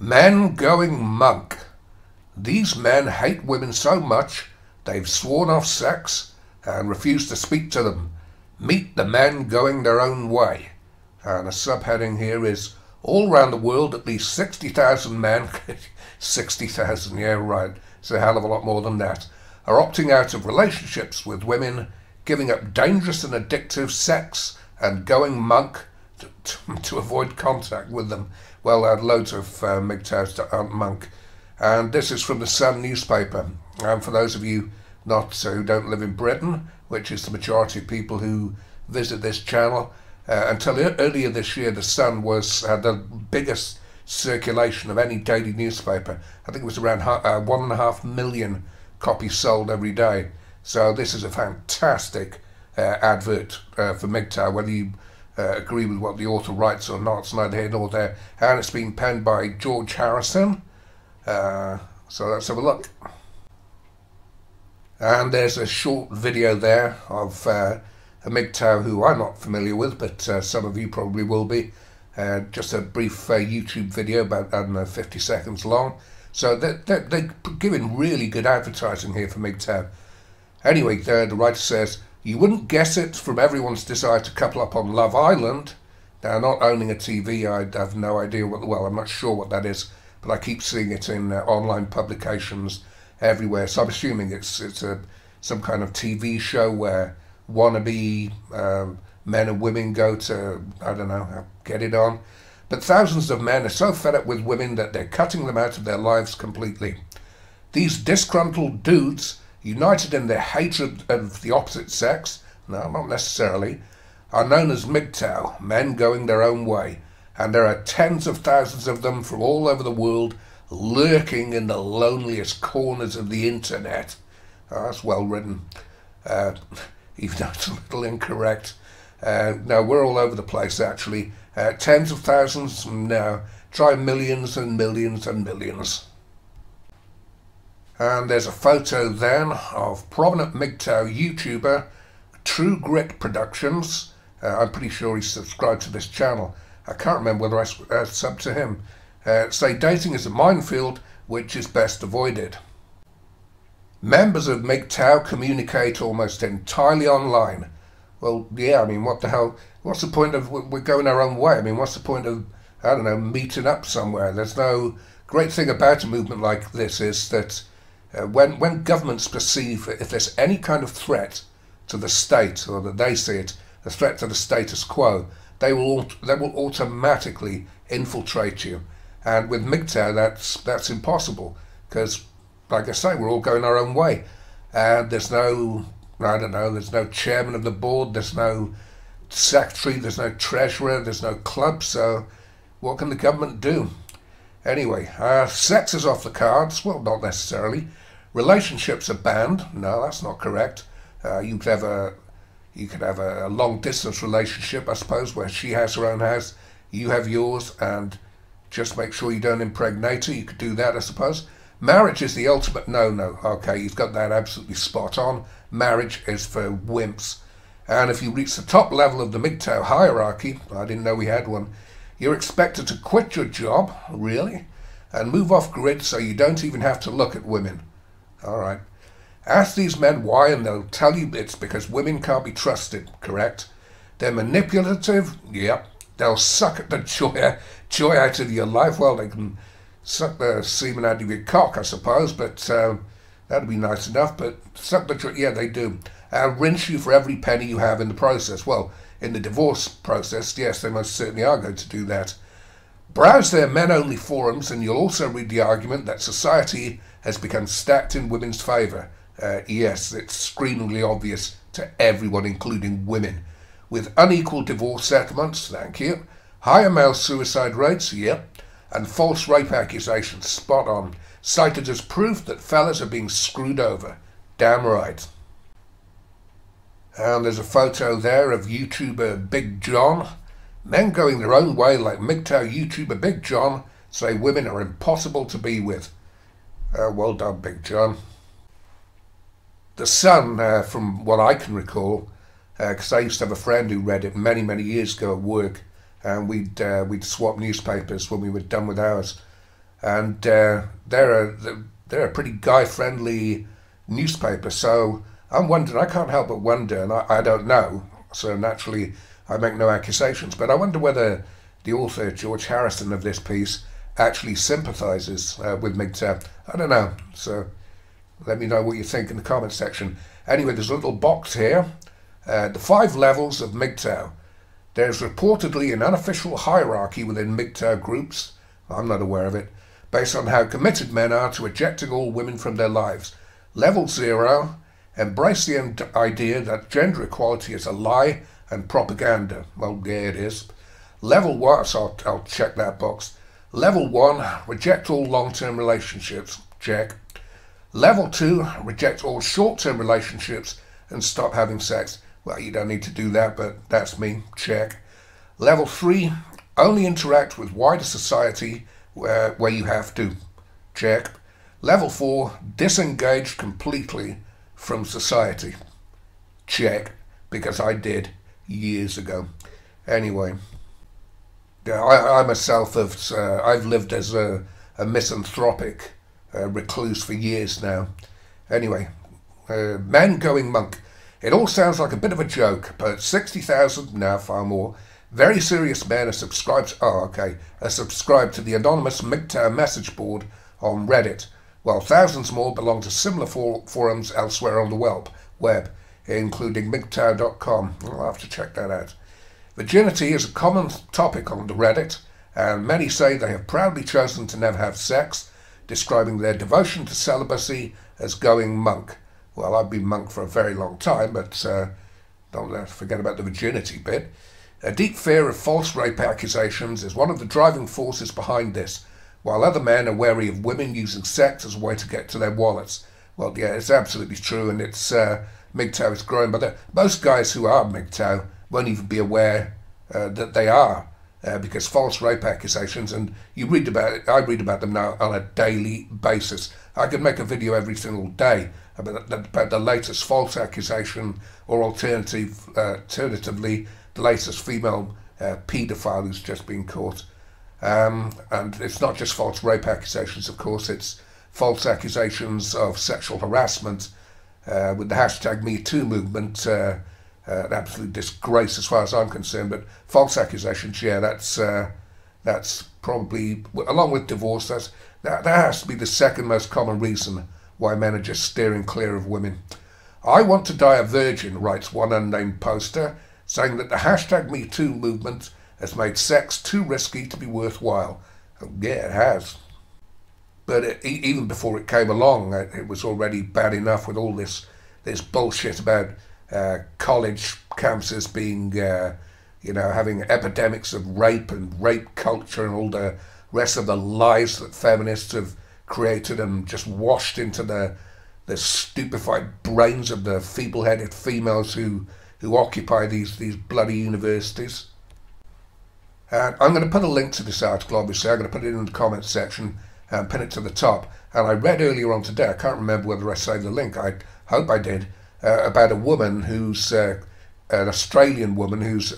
Men going monk. These men hate women so much they've sworn off sex and refuse to speak to them. Meet the men going their own way. And a subheading here is, all around the world at least 60,000 men, 60,000, yeah right, it's a hell of a lot more than that, are opting out of relationships with women, giving up dangerous and addictive sex and going monk to avoid contact with them. Well, loads of MGTOWs aren't monk. And this is from the Sun newspaper. And for those of you who don't live in Britain, which is the majority of people who visit this channel, until earlier this year, the Sun had the biggest circulation of any daily newspaper. I think it was around 1.5 million copies sold every day. So this is a fantastic advert for MGTOW, whether you agree with what the author writes or not, it's neither here nor there. And it's been penned by George Harrison. So let's have a look. And there's a short video there of a MGTOW who I'm not familiar with, but some of you probably will be. Just a brief YouTube video about, I don't know, 50 seconds long. So they're giving really good advertising here for MGTOW. Anyway, the writer says, you wouldn't guess it from everyone's desire to couple up on Love Island. Now, not owning a TV, I have no idea well, I'm not sure what that is, but I keep seeing it in online publications everywhere. So I'm assuming it's some kind of TV show where wannabe men and women go to, I don't know, get it on. But thousands of men are so fed up with women that they're cutting them out of their lives completely. These disgruntled dudes, united in their hatred of the opposite sex, no, not necessarily, are known as MGTOW, men going their own way. And there are tens of thousands of them from all over the world lurking in the loneliest corners of the internet. Oh, that's well written, even though it's a little incorrect. No, we're all over the place actually. Tens of thousands, no, try millions and millions and millions. And there's a photo then of prominent MGTOW YouTuber True Grit Productions. I'm pretty sure he's subscribed to this channel. I can't remember whether I subbed to him. Say dating is a minefield which is best avoided. Members of MGTOW communicate almost entirely online. Well, yeah, I mean, what the hell? What's the point of we're going our own way? I mean, what's the point of, I don't know, meeting up somewhere? There's no great thing about a movement like this is that when governments perceive if there's any kind of threat to the state, or that they see it, a threat to the status quo, they will automatically infiltrate you. And with MGTOW, that's impossible, because, like I say, we're all going our own way. And there's no, I don't know, there's no chairman of the board, there's no secretary, there's no treasurer, there's no club, so what can the government do? Anyway, sex is off the cards. Well, not necessarily. Relationships are banned. No, that's not correct. You could have a long distance relationship, I suppose, where she has her own house, you have yours, and just make sure you don't impregnate her. You could do that, I suppose. Marriage is the ultimate no-no. Okay, you've got that absolutely spot on. Marriage is for wimps. And if you reach the top level of the MGTOW hierarchy, I didn't know we had one, you're expected to quit your job, really, and move off grid so you don't even have to look at women. All right. Ask these men why and they'll tell you it's because women can't be trusted, correct? They're manipulative, yep. They'll suck at the joy out of your life. Well, they can suck the semen out of your cock, I suppose, but that'd be nice enough. But suck the joy, yeah, they do. Rinse you for every penny you have in the process. Well, in the divorce process, yes, they most certainly are going to do that. Browse their men-only forums and you'll also read the argument that society has become stacked in women's favour. Yes, it's screamingly obvious to everyone, including women. With unequal divorce settlements, thank you, higher male suicide rates, yep, and false rape accusations, spot on, cited as proof that fellas are being screwed over. Damn right. And there's a photo there of YouTuber Big John. Men going their own way like MGTOW YouTuber Big John say women are impossible to be with. Well done, Big John. The Sun, from what I can recall, because I used to have a friend who read it many, many years ago at work, and we'd swap newspapers when we were done with ours. and they're a pretty guy-friendly newspaper. So I'm wondering, I can't help but wonder, and I don't know, so naturally I make no accusations, but I wonder whether the author, George Harrison, of this piece actually sympathises with MGTOW. I don't know, so let me know what you think in the comment section. Anyway, there's a little box here. The 5 levels of MGTOW. There's reportedly an unofficial hierarchy within MGTOW groups, I'm not aware of it, based on how committed men are to ejecting all women from their lives. Level 0, embrace the idea that gender equality is a lie and propaganda. Well, yeah, it is. Level 1, so I'll check that box. Level 1, reject all long-term relationships. Check. Level 2, reject all short-term relationships and stop having sex. Well, you don't need to do that, but that's me. Check. Level 3, only interact with wider society where you have to. Check. Level 4, disengage completely from society. Check, because I did years ago. Anyway, I myself I've lived as a misanthropic recluse for years now. Anyway, men going monk. It all sounds like a bit of a joke, but 60,000, now far more, very serious men are subscribed to the anonymous MGTOW message board on Reddit, while thousands more belong to similar forums elsewhere on the web, including MGTOW.com. I'll have to check that out. Virginity is a common topic on the Reddit, and many say they have proudly chosen to never have sex, describing their devotion to celibacy as going monk. Well, I've been monk for a very long time, but don't forget about the virginity bit. A deep fear of false rape accusations is one of the driving forces behind this, while other men are wary of women using sex as a way to get to their wallets. Well, yeah, it's absolutely true, and it's MGTOW is growing, but most guys who are MGTOW won't even be aware that they are, because false rape accusations, and you read about it, I read about them now on a daily basis. I could make a video every single day about the latest false accusation, or alternatively, the latest female paedophile who's just been caught. And it's not just false rape accusations, of course, it's false accusations of sexual harassment with the hashtag #MeToo movement. An absolute disgrace as far as I'm concerned, but false accusations, yeah, that's probably, along with divorce, that has to be the second most common reason why men are just steering clear of women. I want to die a virgin, writes one unnamed poster, saying that the hashtag #MeToo movement has made sex too risky to be worthwhile. Yeah, it has. But even before it came along, it was already bad enough with all this bullshit about college campuses being, having epidemics of rape and rape culture and all the rest of the lies that feminists have created and just washed into the stupefied brains of the feeble-headed females who occupy these bloody universities. And I'm going to put a link to this article, obviously. I'm going to put it in the comments section and pin it to the top. And I read earlier on today, I can't remember whether I saved the link, I hope I did, about a woman who's, an Australian woman who's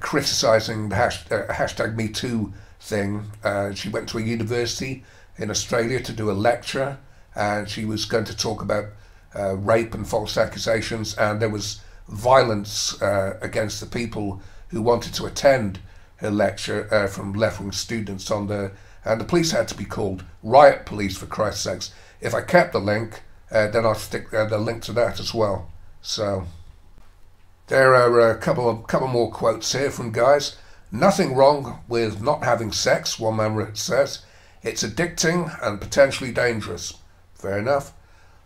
criticising the hashtag #MeToo thing. She went to a university in Australia to do a lecture, and she was going to talk about rape and false accusations, and there was violence against the people who wanted to attend her lecture from left-wing students and the police had to be called. Riot police, for Christ's sakes. If I kept the link, then I'll stick the link to that as well. So there are a couple more quotes here from guys. Nothing wrong with not having sex, one man says. It's addicting and potentially dangerous. Fair enough.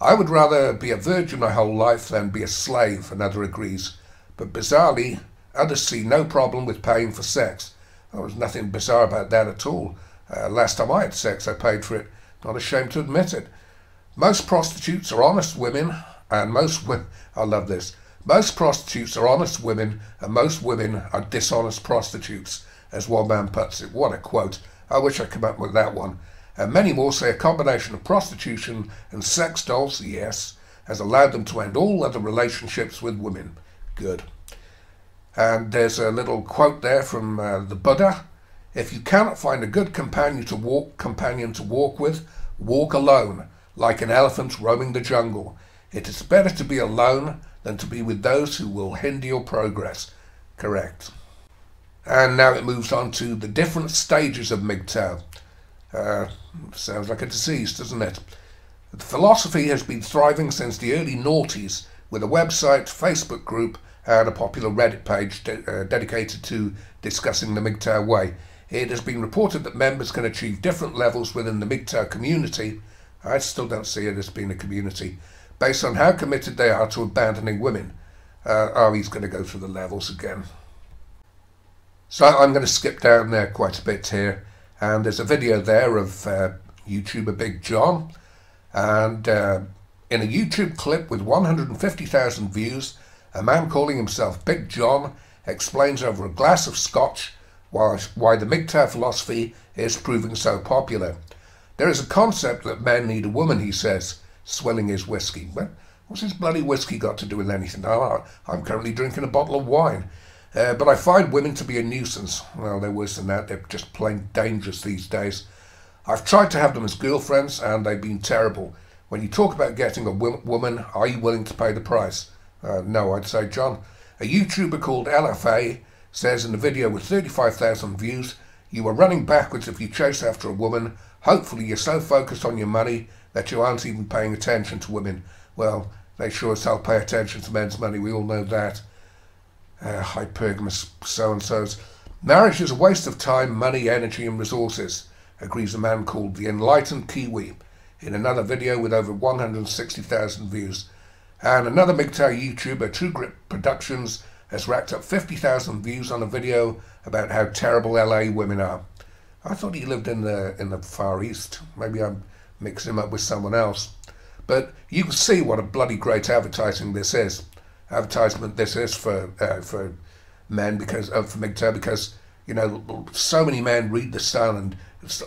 I would rather be a virgin my whole life than be a slave, another agrees. But bizarrely, others see no problem with paying for sex. There was nothing bizarre about that at all. Last time I had sex, I paid for it. Not ashamed to admit it. Most prostitutes are honest women, and I love this. Most prostitutes are honest women, and most women are dishonest prostitutes, as one man puts it. What a quote. I wish I'd come up with that one. And many more say a combination of prostitution and sex dolls, yes, has allowed them to end all other relationships with women. Good. And there's a little quote there from the Buddha. If you cannot find a good companion to walk with, walk alone, like an elephant roaming the jungle. It is better to be alone than to be with those who will hinder your progress. Correct. And now it moves on to the different stages of MGTOW. Sounds like a disease, doesn't it? The philosophy has been thriving since the early noughties, with a website, Facebook group, and a popular Reddit page dedicated to discussing the MGTOW way. It has been reported that members can achieve different levels within the MGTOW community. I still don't see it as being a community, based on how committed they are to abandoning women. He's going to go through the levels again. So I'm going to skip down there quite a bit here, and there's a video there of YouTuber Big John, and in a YouTube clip with 150,000 views, a man calling himself Big John explains over a glass of scotch why the MGTOW philosophy is proving so popular. There is a concept that men need a woman, he says, swilling his whiskey. Well, what's his bloody whiskey got to do with anything? I'm currently drinking a bottle of wine. But I find women to be a nuisance. Well, they're worse than that. They're just plain dangerous these days. I've tried to have them as girlfriends, and they've been terrible. When you talk about getting a woman, are you willing to pay the price? No, I'd say, John. A YouTuber called LFA says in a video with 35,000 views, you are running backwards if you chase after a woman. Hopefully you're so focused on your money that you aren't even paying attention to women. Well, they sure as hell pay attention to men's money. We all know that. Hypergamous so-and-sos. Marriage is a waste of time, money, energy and resources, agrees a man called The Enlightened Kiwi in another video with over 160,000 views. And another MGTOW YouTuber, True Grit Productions, has racked up 50,000 views on a video about how terrible LA women are. I thought he lived in the Far East. Maybe I'm mixing him up with someone else. But you can see what a bloody great advertisement this is for men, because for MGTOW, because you know so many men read The Sun, and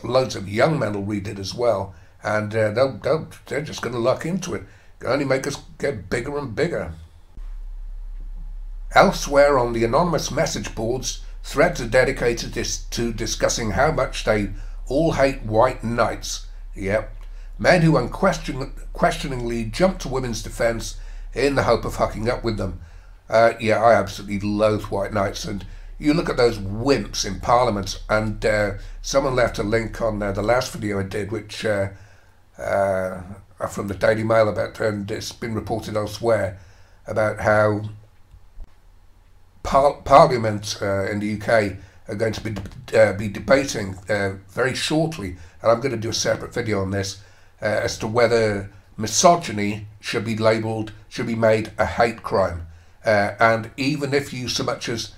loads of young men will read it as well, and they're just going to lock into it. It'll only make us get bigger and bigger. Elsewhere on the anonymous message boards, threads are dedicated to discussing how much they all hate white knights. Yep, men who unquestioningly jump to women's defence in the hope of hooking up with them. Yeah, I absolutely loathe white knights, and you look at those wimps in Parliament, and someone left a link on the last video I did, which from the Daily Mail about, and it's been reported elsewhere, about how Parliament in the UK are going to be debating very shortly, and I'm going to do a separate video on this, as to whether misogyny should be made a hate crime, and even if you so much as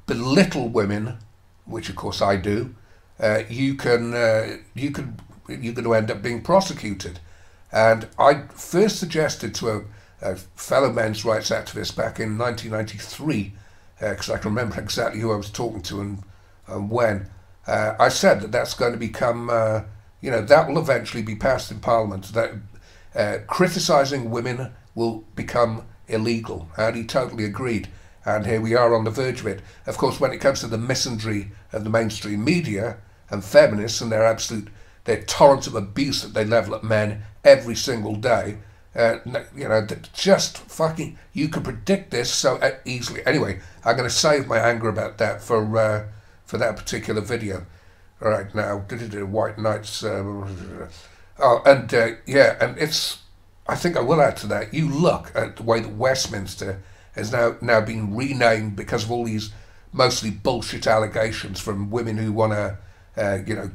belittle women, which of course I do, you're going to end up being prosecuted. And I first suggested to a fellow men's rights activist back in 1993, because I can remember exactly who I was talking to and when. I said that that's going to become, that will eventually be passed in Parliament, that criticising women will become illegal, and he totally agreed. And here we are on the verge of it. Of course, when it comes to the misandry of the mainstream media and feminists and their torrent of abuse that they level at men every single day, just fucking, you can predict this so easily. Anyway, I'm going to save my anger about that for that particular video. All right, now, White Knights. And it's, I think I will add to that, you look at the way that Westminster has now been renamed because of all these mostly bullshit allegations from women who want to,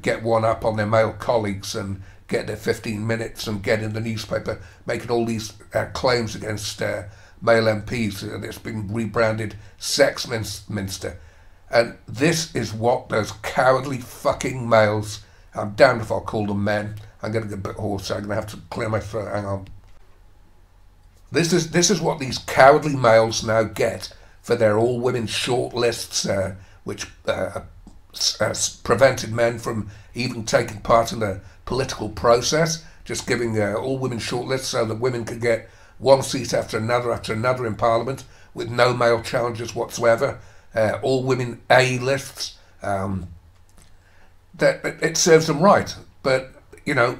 get one up on their male colleagues and get their 15 minutes and get in the newspaper, making all these claims against male MPs. It's been rebranded Sexminster. And this is what those cowardly fucking males, I'm damned if I'll call them men. I'm going to get a bit hoarse, so I'm going to have to clear my throat. Hang on. This is what these cowardly males now get for their all-women shortlists, which prevented men from even taking part in the political process, just giving all-women shortlists so that women could get one seat after another in Parliament with no male challenges whatsoever. All-women A lists. that it serves them right. But you know,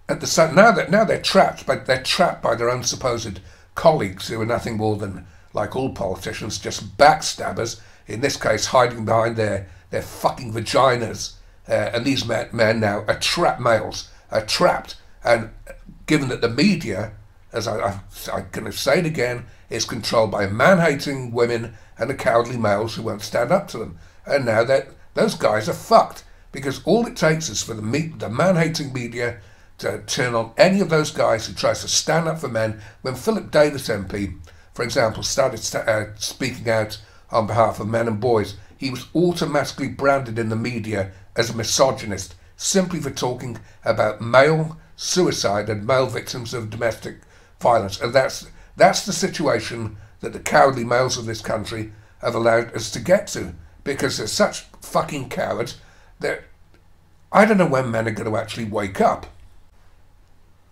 at the same now they're trapped, but they're trapped by their own supposed colleagues who are nothing more than, like all politicians, just backstabbers. In this case, hiding behind their fucking vaginas. And these men now are trapped males, are trapped. And given that the media, as I'm going to say it again, is controlled by man-hating women and the cowardly males who won't stand up to them. And now that those guys are fucked, because all it takes is for the man-hating media to turn on any of those guys who tries to stand up for men. When Philip Davis MP, for example, started speaking out on behalf of men and boys, he was automatically branded in the media as a misogynist, simply for talking about male suicide and male victims of domestic violence. And that's the situation that the cowardly males of this country have allowed us to get to, because they're such fucking cowards that I don't know when men are going to actually wake up.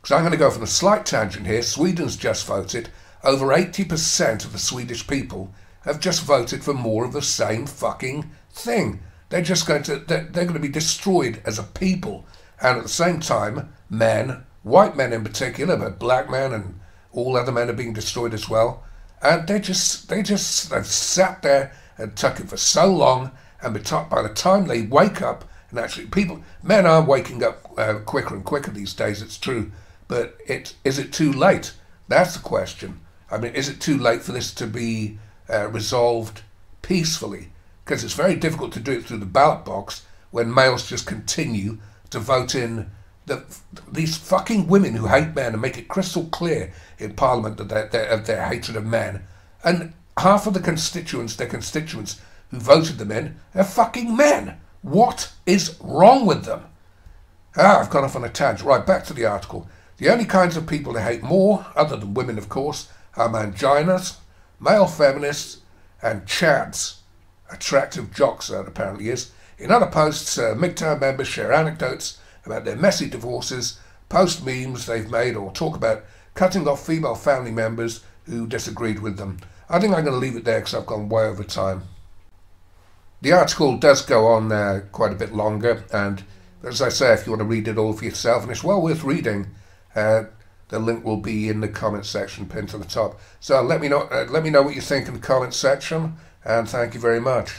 So I'm going to go from a slight tangent here. Sweden's just voted. Over 80% of the Swedish people have just voted for more of the same fucking thing. They're going to be destroyed as a people. And at the same time, men, white men in particular, but black men and all other men are being destroyed as well. And they've sat there and took it for so long, and by the time they wake up, and actually men are waking up quicker and quicker these days, it's true, but is it too late? That's the question. I mean, is it too late for this to be resolved peacefully? Because it's very difficult to do it through the ballot box when males just continue to vote in these fucking women who hate men and make it crystal clear in Parliament that their hatred of men. And half of their constituents who voted them in are fucking men. What is wrong with them? I've gone off on a tangent. Right, back to the article. The only kinds of people they hate more, other than women of course, are manginas, male feminists, and chads. Attractive jocks, that apparently is. In other posts, MGTOW members share anecdotes about their messy divorces, post memes they've made, or talk about cutting off female family members who disagreed with them. I think I'm going to leave it there because I've gone way over time. The article does go on quite a bit longer, and as I say, if you want to read it all for yourself, and it's well worth reading, the link will be in the comment section pinned to the top. So let me know what you think in the comment section, and thank you very much.